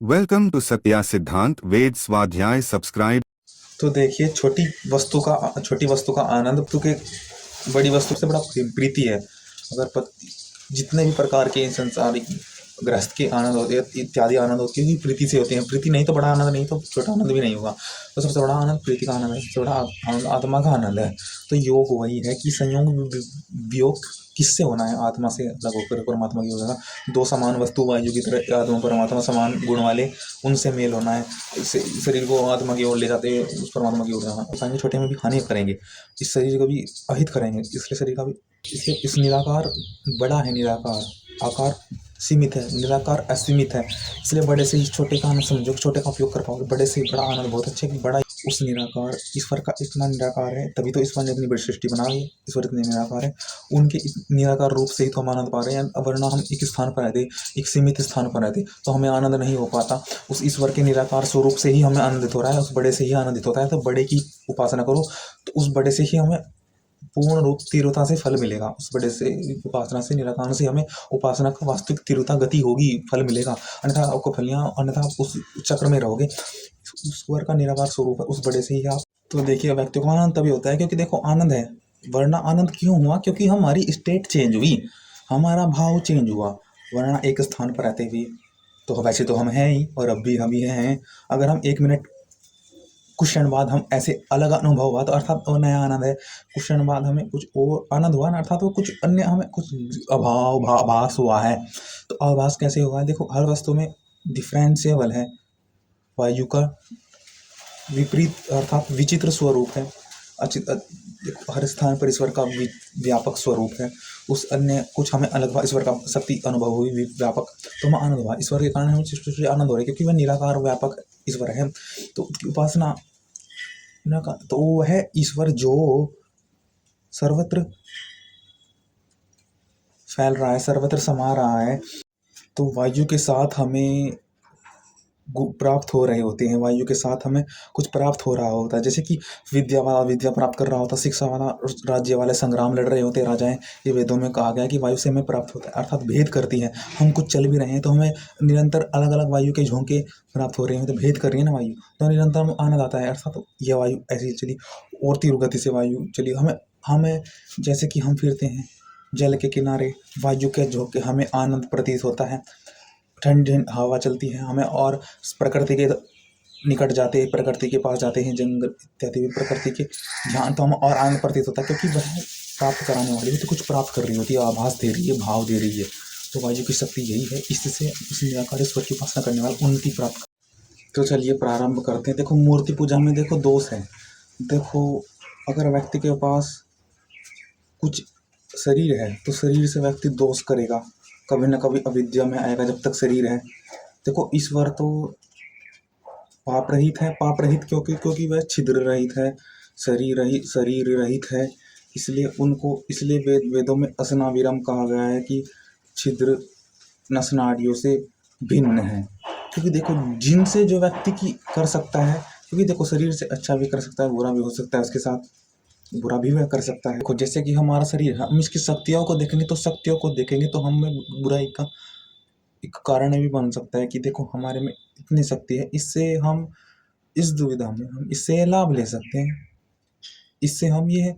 Welcome to Satya सिद्धांत वेद स्वाध्याय subscribe. तो देखिए, छोटी वस्तु का आनंद क्योंकि बड़ी वस्तु से बड़ा प्रीति है। अगर जितने भी प्रकार के संसारिक गृहस्थ के आनंद होते हैं, इत्यादि आनंद होते हैं, प्रीति से होते हैं। प्रीति नहीं तो बड़ा आनंद नहीं तो छोटा आनंद भी नहीं होगा। तो सबसे बड़ा आनंद प्रीति का आनंद है, सबसे बड़ा आनंद आत्मा का आनंद है। तो योग वही है कि संयोग वियोग किससे होना है? आत्मा से अलग होकर परमात्मा की होना। दो समान वस्तु वायु की तरह आत्मा परमात्मा समान गुण वाले, उनसे मेल होना है। इससे शरीर को आत्मा की ओर ले जाते हैं, उस परमात्मा की ओर जाना। चाहे छोटे में भी हानि करेंगे, इस शरीर को भी अहित करेंगे, इसलिए शरीर का भी। इसलिए इस निराकार बड़ा है, निराकार आकार सीमित है, निराकार असीमित है। इसलिए बड़े से ही छोटे का आनंद समझो, छोटे का उपयोग कर पाओगे। बड़े से बड़ा आनंद बहुत अच्छा है। बड़ा उस निराकार ईश्वर का इतना निराकार है, तभी तो ईश्वर ने इतनी बड़ी सृष्टि बनाई है। ईश्वर इतने निराकार है, उनके निराकार रूप से ही तो हम आनंद पा रहे हैं। वरना हम एक स्थान पर रहते, एक सीमित स्थान पर रहते, तो हमें आनंद नहीं हो पाता। उस ईश्वर के निराकार स्वरूप से ही हमें आनंदित हो रहा है, उस बड़े से ही आनंदित होता है। तो बड़े की उपासना करो, तो उस बड़े से ही हमें पूर्ण रूप तीव्रता से फल मिलेगा। उस बड़े से उपासना से, निराकार से हमें उपासना का वास्तविक तीव्रता गति होगी, फल मिलेगा। अन्यथा आपको अन्यथा आप उस चक्र में रहोगे। उस स्वर का निराकार स्वरूप है, उस बड़े से ही आप। तो देखिए, व्यक्ति को आनंद तभी होता है क्योंकि देखो आनंद है। वरना आनंद क्यों हुआ? क्योंकि हमारी स्टेट चेंज हुई, हमारा भाव चेंज हुआ। वरना एक स्थान पर रहते हुए तो वैसे तो हम हैं ही, और अब भी हम ही हैं। अगर हम 1 मिनट कुछ क्षण बाद हम ऐसे अलग अनुभव हुआ, तो अर्थात वो नया आनंद है। कुछ क्षण बाद हमें कुछ और आनंद हुआ ना, अर्थात वो कुछ अन्य हमें कुछ आभास हुआ है। तो आभास कैसे हुआ है? देखो, हर वस्तु में डिफरेंशिएबल है। वायु का विपरीत अर्थात विचित्र स्वरूप है। हर स्थान पर ईश्वर का व्यापक स्वरूप है। उस अन्य कुछ हमें अलग ईश्वर का शक्ति अनुभव हुई व्यापक, तो हमें आनंद हुआ। ईश्वर के कारण हमें आनंद हो रहा है क्योंकि वह निराकार व्यापक ईश्वर है। तो उसकी उपासना तो वो है ईश्वर जो सर्वत्र फैल रहा है, सर्वत्र समा रहा है। तो वायु के साथ हमें प्राप्त हो रहे होते हैं, वायु के साथ हमें कुछ प्राप्त हो रहा होता है। जैसे कि विद्या वाला विद्या प्राप्त कर रहा होता, शिक्षा वाला राज्य वाले संग्राम लड़ रहे होते राजाएं। ये वेदों में कहा गया है कि वायु से हमें प्राप्त होता है, अर्थात भेद करती है। हम कुछ चल भी रहे हैं तो हमें निरंतर अलग अलग वायु के झोंके प्राप्त हो रहे हैं, तो भेद कर रही है ना वायु, तो निरंतर आनंद आता है। अर्थात यह वायु ऐसी चली और तीव्र गति से वायु चली, हमें जैसे कि हम फिरते हैं जल के किनारे, वायु के झोंके हमें आनंद प्रतीत होता है। ठंडी हवा चलती है हमें, और प्रकृति के निकट जाते हैं, प्रकृति के पास जाते हैं, जंगल इत्यादि में प्रकृति के ध्यान, तो हमें और आनंद प्रतीत होता है क्योंकि वह प्राप्त कराने वाली है, तो कुछ प्राप्त कर रही होती है, आभास दे रही है, भाव दे रही है। तो वायु की शक्ति यही है, इससे इस निराकार ईश्वर की उपासना करने वाले उन्नति प्राप्त। तो चलिए प्रारंभ करते हैं। देखो, मूर्ति पूजा में देखो दोष है। देखो, अगर व्यक्ति के पास कुछ शरीर है तो शरीर से व्यक्ति दोष करेगा, कभी न कभी अविद्या में आएगा जब तक शरीर है। देखो, ईश्वर तो पाप रहित है। पाप रहित क्योंकि वह छिद्र रहित है, शरीर रहित है। इसलिए वेदों में असनाविरम कहा गया है कि छिद्र नसनाडियों से भिन्न है। क्योंकि देखो, जिनसे जो व्यक्ति की कर सकता है, क्योंकि देखो शरीर से अच्छा भी कर सकता है, बुरा भी हो सकता है, उसके साथ बुरा भी वह कर सकता है। देखो, जैसे कि हमारा शरीर है, हम इसकी शक्तियों को देखेंगे तो हमें बुराई का एक कारण भी बन सकता है कि देखो हमारे में इतनी शक्ति है, इससे हम इस दुविधा में हम इससे लाभ ले सकते हैं, इससे हम ये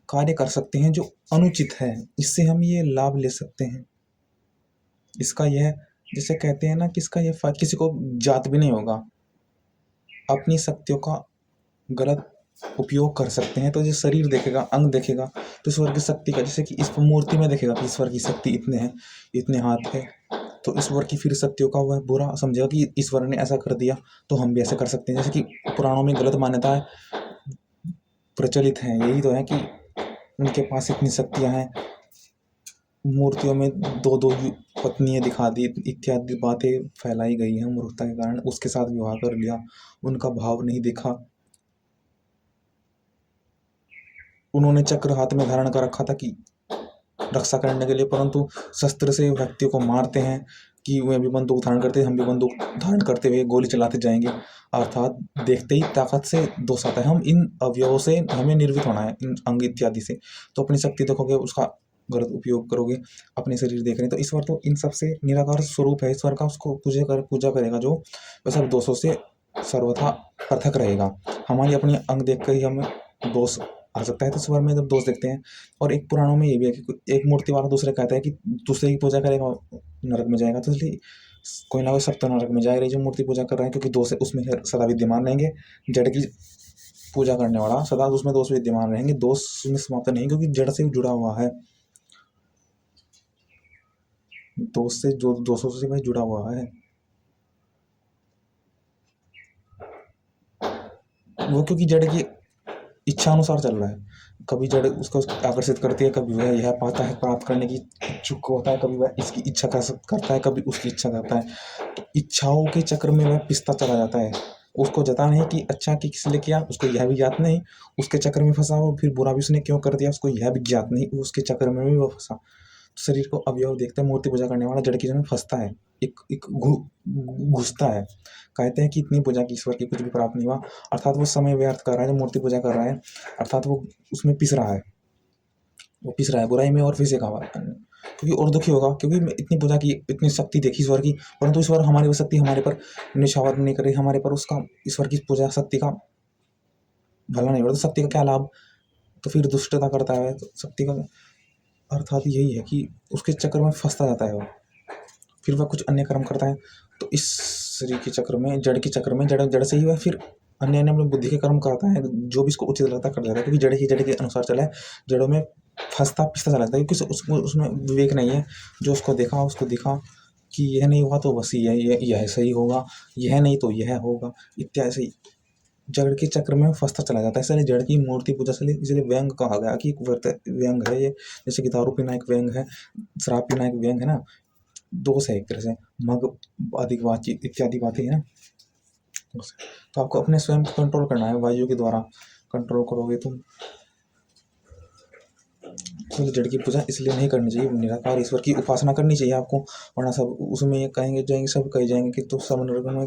कार्य कर सकते हैं जो अनुचित है, इससे हम ये लाभ ले सकते हैं। इसका यह, जैसे कहते हैं ना कि इसका यह किसी को जात भी नहीं होगा, अपनी शक्तियों का गलत उपयोग कर सकते हैं। तो जो शरीर देखेगा, अंग देखेगा, तो ईश्वर की शक्ति का, जैसे कि इस मूर्ति में देखेगा कि ईश्वर की शक्ति इतने हैं, इतने हाथ है, तो ईश्वर की फिर शक्तियों का वह बुरा समझेगा कि ईश्वर ने ऐसा कर दिया तो हम भी ऐसा कर सकते हैं। जैसे कि पुराणों में गलत मान्यताएं प्रचलित हैं, यही तो है कि उनके पास इतनी शक्तियां हैं, मूर्तियों में दो दो पत्नियां दिखा दी, इत्यादि बातें फैलाई गई हैं मूर्खता के कारण। उसके साथ विवाह कर लिया, उनका भाव नहीं देखा। उन्होंने चक्र हाथ में धारण कर रखा था कि रक्षा करने के लिए, परंतु शस्त्र से व्यक्तियों को मारते हैं कि वे भी बंदूक धारण करते हैं, हम भी बंदूक धारण करते हुए गोली चलाते जाएंगे। अर्थात देखते ही ताकत से दोष आता है। हम इन अवयवों से हमें निर्मित होना है, इन अंग इत्यादि से। तो अपनी शक्ति देखोगे, उसका गलत उपयोग करोगे, अपने शरीर देख रहे हैं तो ईश्वर तो इन सब से निराकार स्वरूप है ईश्वर का, उसको पूजा करेगा जो वह सब दोषों से सर्वथा पृथक रहेगा। हमारी अपनी अंग देख कर ही हमें दोष आ सकता है, तो ईश्वर में जब दोष देखते हैं, और एक पुराणों में ये भी है कि एक मूर्ति वाला दूसरे कहता है कि दूसरे की पूजा करेगा नरक में जाएगा, तो इसलिए कोई ना कोई सब तो नरक में जाएगा जो मूर्ति पूजा कर रहा है, क्योंकि दोष उसमें सदा विद्यमान रहेंगे। जड़ की पूजा करने वाला सदा उसमें दोष विद्यमान रहेंगे, दोष उसमें समाप्त नहीं, क्योंकि जड़ से जुड़ा हुआ है, दोष से जो दोषों से वह जुड़ा हुआ है। वो क्योंकि जड़ की इच्छा अनुसार चल रहा है, कभी जड़ उसको आकर्षित करती है, कभी वह यह पाता है प्राप्त करने की इच्छुक होता है, कभी वह इसकी इच्छा करता है, कभी उसकी इच्छा करता है, तो इच्छाओं के चक्र में वह पिसता चला जाता है। उसको जता नहीं कि अच्छा कि किस लिए किया, उसको यह भी ज्ञात नहीं, उसके चक्र में फंसा हो, फिर बुरा भी उसने क्यों कर दिया उसको यह भी ज्ञात नहीं, उसके चक्र में भी वो फंसा। शरीर को अवयव देखते हैं, मूर्ति पूजा करने वाला जड़ की जड़ में फंसता है, एक घुसता है। कहते हैं कि इतनी पूजा की ईश्वर की कुछ भी प्राप्त नहीं हुआ, अर्थात वो समय व्यर्थ कर रहा है जो मूर्ति पूजा कर रहा है, अर्थात वो उसमें पिस रहा है, वो पिस रहा है बुराई में और फिर होगा, क्योंकि और दुखी होगा, क्योंकि इतनी पूजा की, इतनी शक्ति देखी ईश्वर की, परंतु ईश्वर हमारी वो शक्ति हमारे पर निछावर नहीं कर रही, हमारे पर उसका ईश्वर की पूजा शक्ति का भला नहीं हो रहा, तो शक्ति का क्या लाभ, तो फिर दुष्टता करता है, तो शक्ति का अर्थात यही है कि उसके चक्कर में फंसता जाता है वो, फिर वह कुछ अन्य कर्म करता है। तो इस शरीर के चक्र में, जड़ के चक्र में, जड़ से ही वह फिर अन्य अन्य अपनी बुद्धि के कर्म करता है, जो भी इसको उचित लगता है कर लेता है, क्योंकि जड़ के अनुसार चला है, जड़ों में फंसता पिसता चला जाता है, क्योंकि उसमें विवेक नहीं है, जो उसको देखा उसको दिखा कि यह नहीं हुआ तो बस यह सही होगा, यह नहीं तो यह होगा इत्यादि, जड़ के चक्र में फंसता चला जाता है। इसलिए जड़ की मूर्ति पूजा से इसलिए व्यंग कहा गया कि व्यंग है ये, जैसे कि दारू पीना एक व्यंग है, शराब पीना एक व्यंग है ना, दोष है एक तरह से, मग अधिक बातचीत इत्यादि बातें हैं ना। तो आपको अपने स्वयं को कंट्रोल करना है, वायु के द्वारा कंट्रोल करोगे तुम। इसलिए जड़ की पूजा इसलिए नहीं करनी चाहिए, निराकार ईश्वर की उपासना करनी चाहिए आपको, वरना सब उसमें ये कहेंगे जाएंगे, सब कहे जाएंगे कि तुम सब नरक में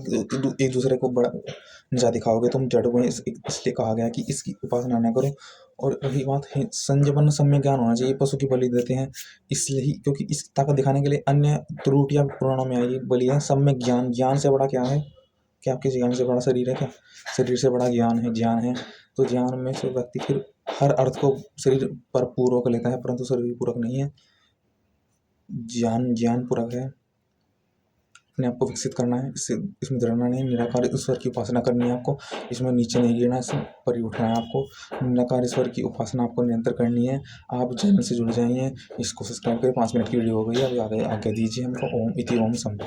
एक दूसरे को बड़ा नीचा दिखाओगे, तुम जड़ में इसलिए कहा गया कि इसकी उपासना न करो। और रही बात है संयमन, सम्य ज्ञान होना चाहिए, पशु की बलि देते हैं इसलिए ही, क्योंकि इस ताकत दिखाने के लिए अन्य त्रुटियां पुराणों में आई, बलि है सम्य ज्ञान, ज्ञान से बड़ा क्या है, क्या आपके ज्ञान से बड़ा शरीर है क्या, शरीर से बड़ा ज्ञान है, तो ज्ञान में से व्यक्ति फिर हर अर्थ को शरीर पर पूर्वक लेता है, परंतु शरीर पूरक नहीं है, ज्ञान पूरक है। अपने आप को विकसित करना है, इसमें डरना नहीं, निराकार ईश्वर की उपासना करनी है आपको, इसमें नीचे नहीं गिरना, इसमें पर ही उठना है आपको, निराकार ईश्वर की उपासना आपको निरंतर करनी है। आप चैनल से जुड़ जाइए, इसको सब्सक्राइब करें, 5 मिनट की वीडियो हो गई है, अभी आगे दीजिए हमको। ओम इति ओम सम।